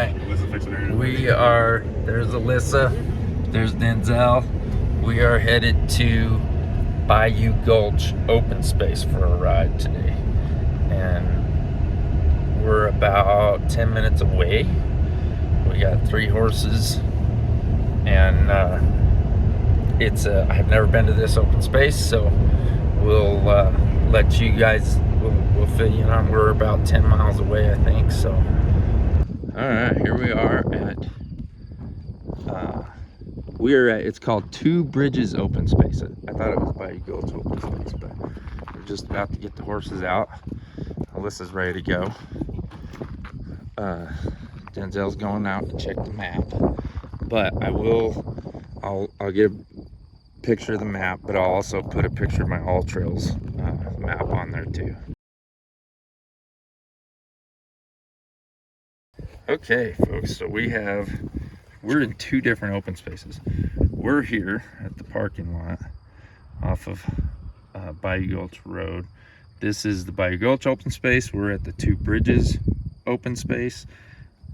right, there's Alyssa, there's Denzel. We are headed to Bayou Gulch open space for a ride today. And we're about 10 minutes away. We got 3 horses, and I've never been to this open space, so we'll let you guys, we'll fill you in on. We're about 10 miles away, I think. So all right, here we are at it's called Two Bridges open space. I thought it was Bayou Gulch open space, but we're just about to get the horses out. Alyssa's ready to go. Denzel's going out to check the map, but I'll get a picture of the map, but I'll also put a picture of my All Trails map on there too. Okay, folks, so we're in 2 different open spaces. We're here at the parking lot off of Bayou Gulch Road. This is the Bayou Gulch open space. We're at the Two Bridges open space,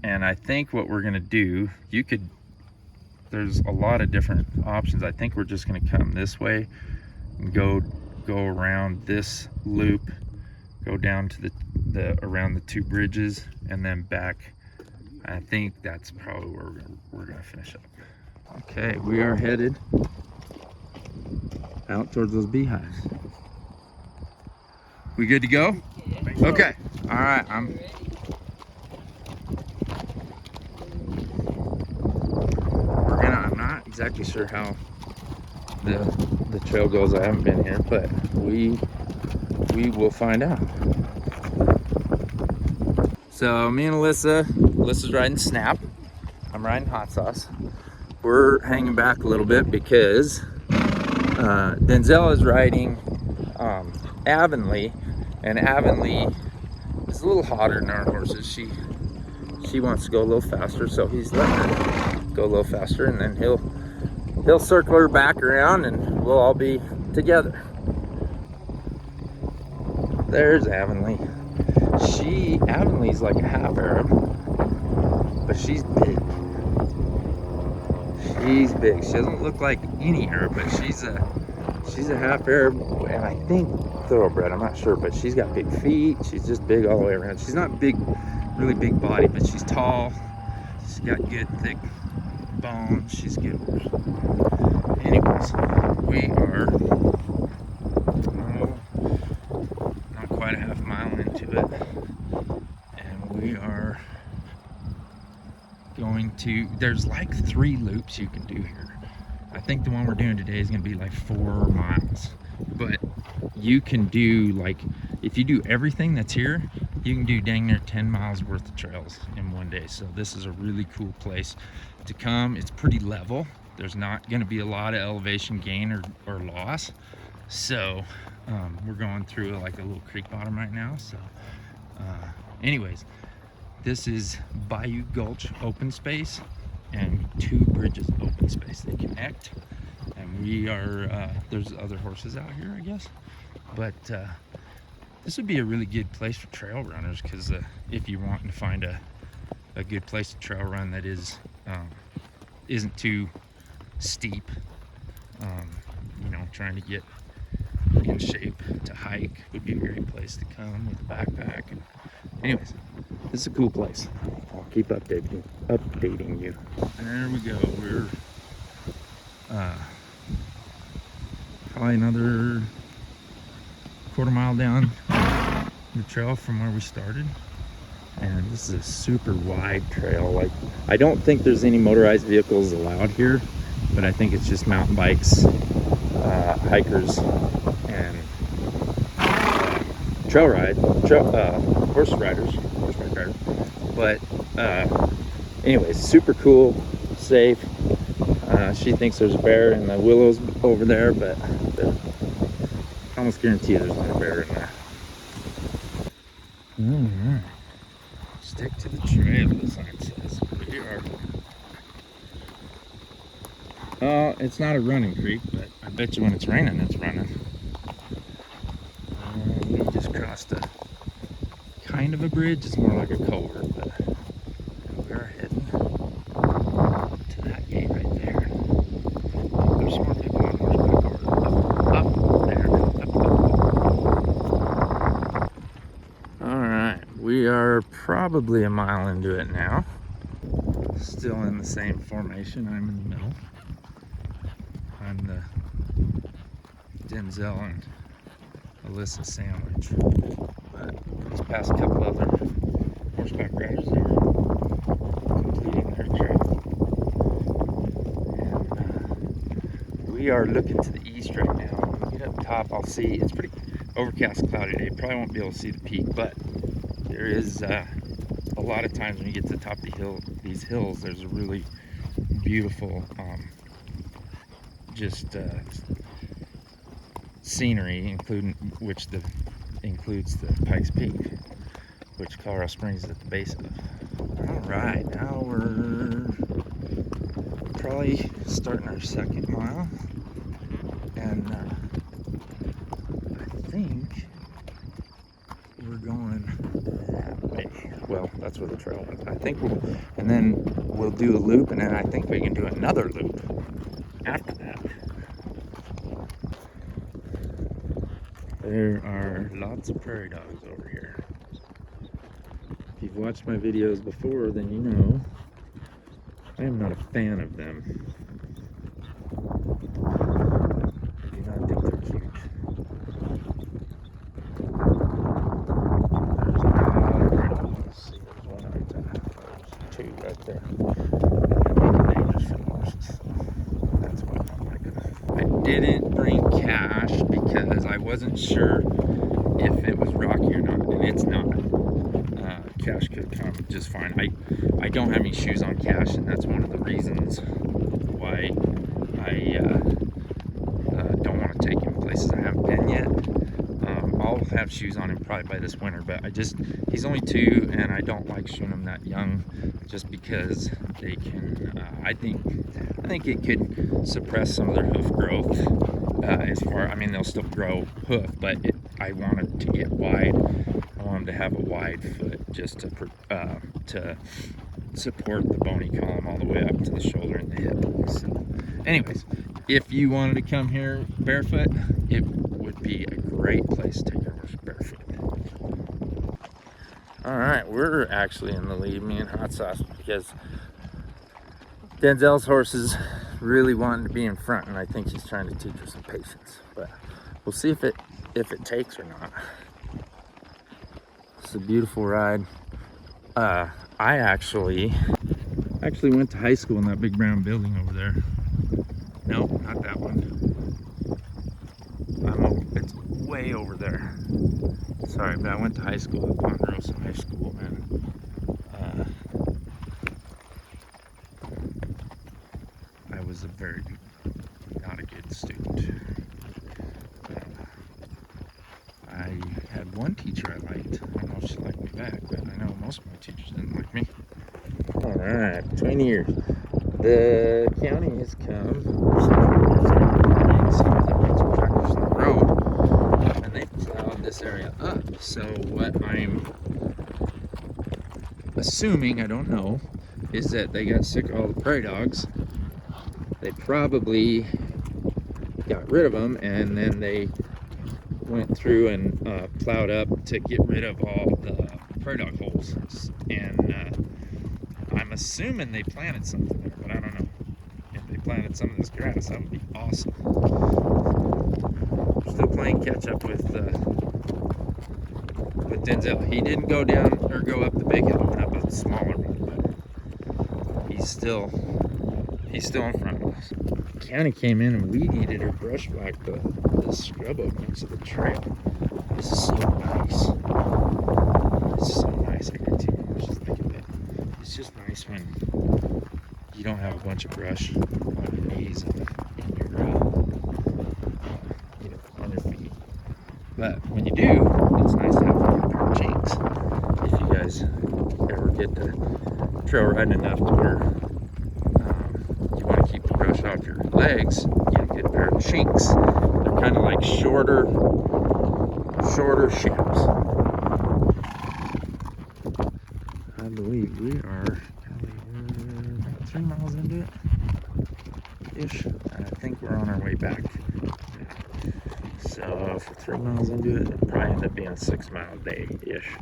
and I think what we're gonna do, there's a lot of different options. I think we're just gonna come this way and go around this loop, go down to the around the Two Bridges, and then back. I think that's probably where we're gonna finish up. Okay, we are headed out towards those beehives. We good to go? Okay. All right. I'm not exactly sure how the trail goes. I haven't been here, but we will find out. So me and Alyssa's riding Snap. I'm riding Hot Sauce. We're hanging back a little bit because Denzel is riding Avonlea, and Avonlea is a little hotter than our horses. She wants to go a little faster, so he's letting her go a little faster, and then he'll circle her back around, and we'll all be together. There's Avonlea. Avonlea's like a half Arab, but she's big. She's big. She doesn't look like any Arab, but she's a half Arab, and I think thoroughbred. I'm not sure, but she's got big feet. She's just big all the way around. She's not big, really big body, but she's tall. She's got good thick bones. She's good. Anyways, we are not quite a half mile into it, and we are going to, there's like 3 loops you can do here. I think the one we're doing today is going to be like 4 miles, but you can do, like, if you do everything that's here, you can do dang near 10 miles worth of trails in one day. So this is a really cool place to come. It's pretty level. There's not going to be a lot of elevation gain or loss. So we're going through like a little creek bottom right now. So anyways, this is Bayou Gulch open space and Two Bridges open space. They connect, and we are there's other horses out here, I guess, but this would be a really good place for trail runners, because if you're wanting to find a good place to trail run that isn't too steep, you know, trying to get in shape to hike, would be a great place to come with a backpack. And anyways, this is a cool place. I'll keep updating you. There we go. We're probably another quarter mile down the trail from where we started, and this is a super wide trail. Like, I don't think there's any motorized vehicles allowed here, but I think it's just mountain bikes, hikers, and horseback riders. But anyways, super cool, safe. She thinks there's a bear in the willows over there, but I almost guarantee there's not a bear in there. Alright, stick to the trail, the sign says. We are. It's not a running creek, but I bet you when it's raining, it's running. We just crossed a kind of a bridge. It's more like a culvert, but we are headed probably a mile into it now. Still in the same formation. I'm in the middle. I'm the Denzel and Alyssa sandwich. But let's pass a couple other horseback riders there, completing their trip. And we are looking to the east right now. When we get up top, I'll see it's pretty overcast, cloudy day. Probably won't be able to see the peak, but there is a lot of times when you get to the top of the hill, these hills, there's a really beautiful scenery, includes the Pikes Peak, which Colorado Springs is at the base of. All right, now we're probably starting our second mile, and I think we're going that way. Well, that's where the trail went. I think we'll do a loop, and then I think we can do another loop after that. There are lots of prairie dogs over here. If you've watched my videos before, then you know I am not a fan of them. I do not think they're cute. There's a lot of prairie dogs. Let's see, there's one right there. There's two right there. They're making dangerous for the horses. That's why I don't like them. I didn't bring cash because I wasn't sure if it was rocky or not, and it's not. Cash could come just fine. I don't have any shoes on Cash, and that's one of the reasons why I don't want to take him places I haven't been yet. I'll have shoes on him probably by this winter, but he's only 2, and I don't like shooing him that young, just because they can. I think it could suppress some of their hoof growth. They'll still grow hoof, but I want it to get wide. I want him to have a wide foot, just to support the bony column all the way up to the shoulder and the hip. So, anyways, if you wanted to come here barefoot, it would be a great place to take your horse barefoot. All right, we're actually in the lead, me and Hot Sauce, because Denzel's horse is really wanting to be in front, and I think he's trying to teach her some patience. But we'll see if it takes or not. It's a beautiful ride. I actually went to high school in that big brown building over there. No, not that one. It's way over there. Sorry, but I went to high school at Ponderosa High School, and I was not a good student. I had one teacher I liked. I don't know if she liked me back, but I know most of my teachers didn't like me. All right, between years, the county has come. Some of the bunch of tractors in the road, and they plowed this area up. So what I'm assuming, I don't know, is that they got sick of all the prairie dogs. They probably got rid of them, and then they went through and plowed up to get rid of all the prairie dog holes. And I'm assuming they planted something there, but I don't know. If they planted some of this grass, that would be awesome. Still playing catch up with Denzel. He didn't go down or go up the big hill, went up a smaller one, but he's still in front of us. County came in and weed eated or brush whacked the scrub openings of the trail. This is so nice. This is so nice. I got 2 horses thinking that it's just nice when you don't have a bunch of brush on your knees and in your on your feet. But when you do, it's nice to have a pair of chinks. If you guys ever get to trail riding enough to where you want to keep the brush off your legs, get a good pair of chinks. They're kind of like shorter shims. I believe we are about 3 miles into it ish. I think we're on our way back. So if we're 3 miles into it, it'll probably end up being a 6 mile day ish.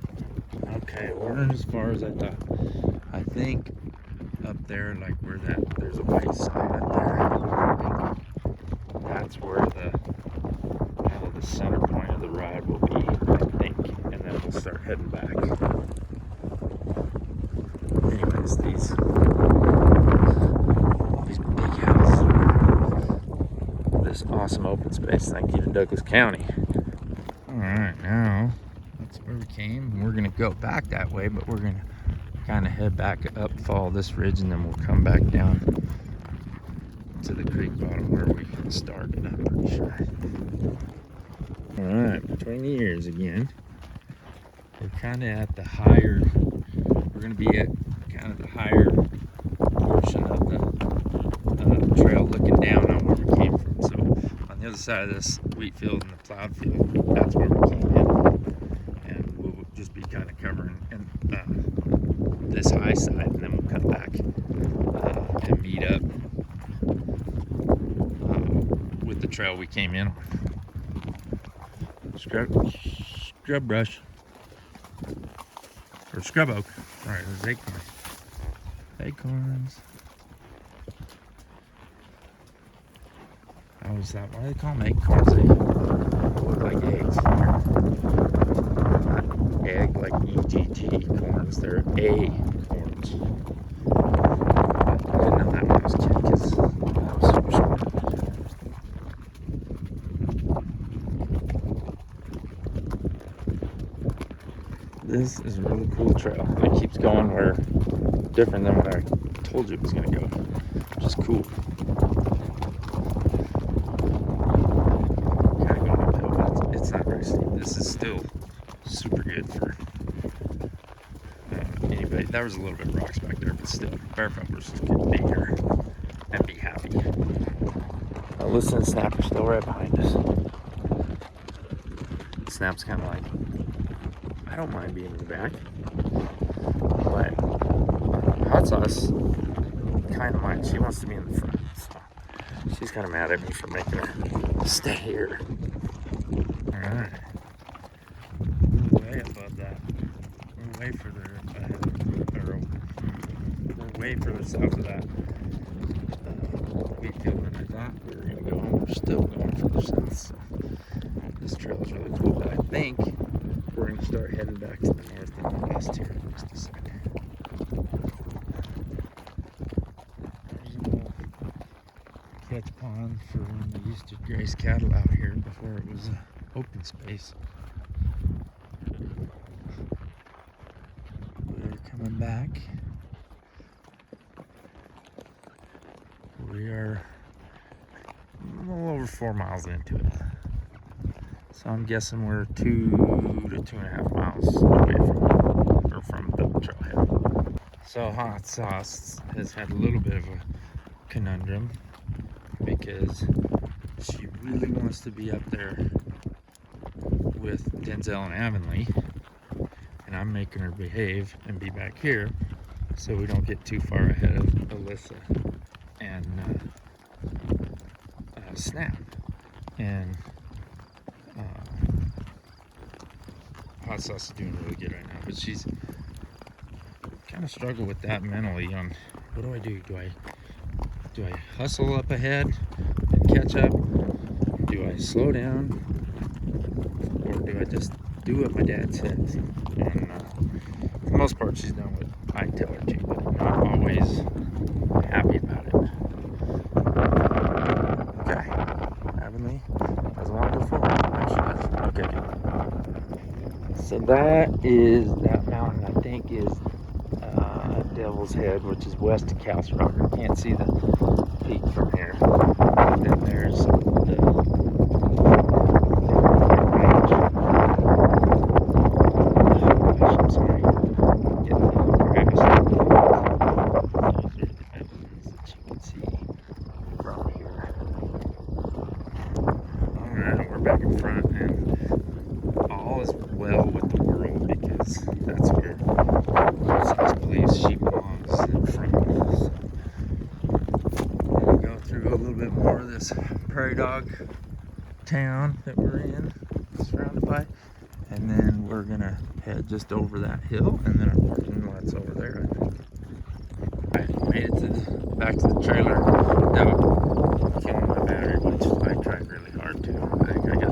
Okay, we're as far as I thought. I think up there, like where there's a white sign up there. I think that's where the center point of the ride will be, I think. And then we'll start heading back. Anyways, these big houses, this awesome open space. Thank you to Douglas County. All right, now that's where we came. We're gonna go back that way, but we're gonna kind of head back up, follow this ridge, and then we'll come back down to the creek bottom where we started, I'm pretty sure. All right, between the ears again. We're kind of at the higher, we're going to be at kind of the higher portion of the trail looking down on where we came from. So on the other side of this wheat field and the plowed field, that's where we came in. And we'll just be kind of covering this high side, and then we'll come back and meet up with the trail we came in on. Scrub brush. Or scrub oak. Alright, there's acorns. Acorns. I always thought, why do they call them acorns? They look like eggs. Not egg like EGT corns, they're acorns. I didn't know that when I was a kid because I was super smart. This is a really cool trail. It keeps going where different than what I told you it was going to go, which is cool. Kind of going uphill, but it's not very steep. This is still super good for anybody. There was a little bit of rocks back there, but still, barefoot versus could be here and be happy. Alyssa and Snap are still right behind us. Snap's kind of like, I don't mind being in the back, but Hot Sauce kind of minds. She wants to be in the front, so she's kind of mad at me for making her stay here. All right, we're way above that. We're way further ahead, or we're way further south of that wheat field than I thought we were gonna go. We're still going further south, so this trail is really cool. But I think we're going to start heading back to the north and the west here in just a second. There's an old catch pond for when they used to graze cattle out here before it was open space. We're coming back. We are a little over 4 miles into it. So I'm guessing we're 2 to 2.5 miles away from the trailhead. So Hot Sauce has had a little bit of a conundrum because she really wants to be up there with Denzel and Avonlea, and I'm making her behave and be back here so we don't get too far ahead of Alyssa and Snap. And Hot Sauce is doing really good right now, but she's kind of struggled with that mentally on what do I do? Do I hustle up ahead and catch up? Do I slow down? Or do I just do what my dad says? And for the most part, she's done what I tell her to, but not always happy about it. Okay, Avonlea doesn't want to go forward. No, she does. Okay. So that mountain, I think, is Devil's Head, which is west of Castle Rock. I can't see the peak from here. And then there's the range. I'm sorry. Get the grass. Those are the mountains that you can see from here. Alright, we're back in front, and all is well with the world because that's where Sauce believes she belongs, in front. So we're gonna go through a little bit more of this prairie dog town that we're in, surrounded by, And then we're gonna head just over that hill, and then our parking lot's over there, I think. I made it back to the trailer without killing my battery, which I tried really hard to. I think I got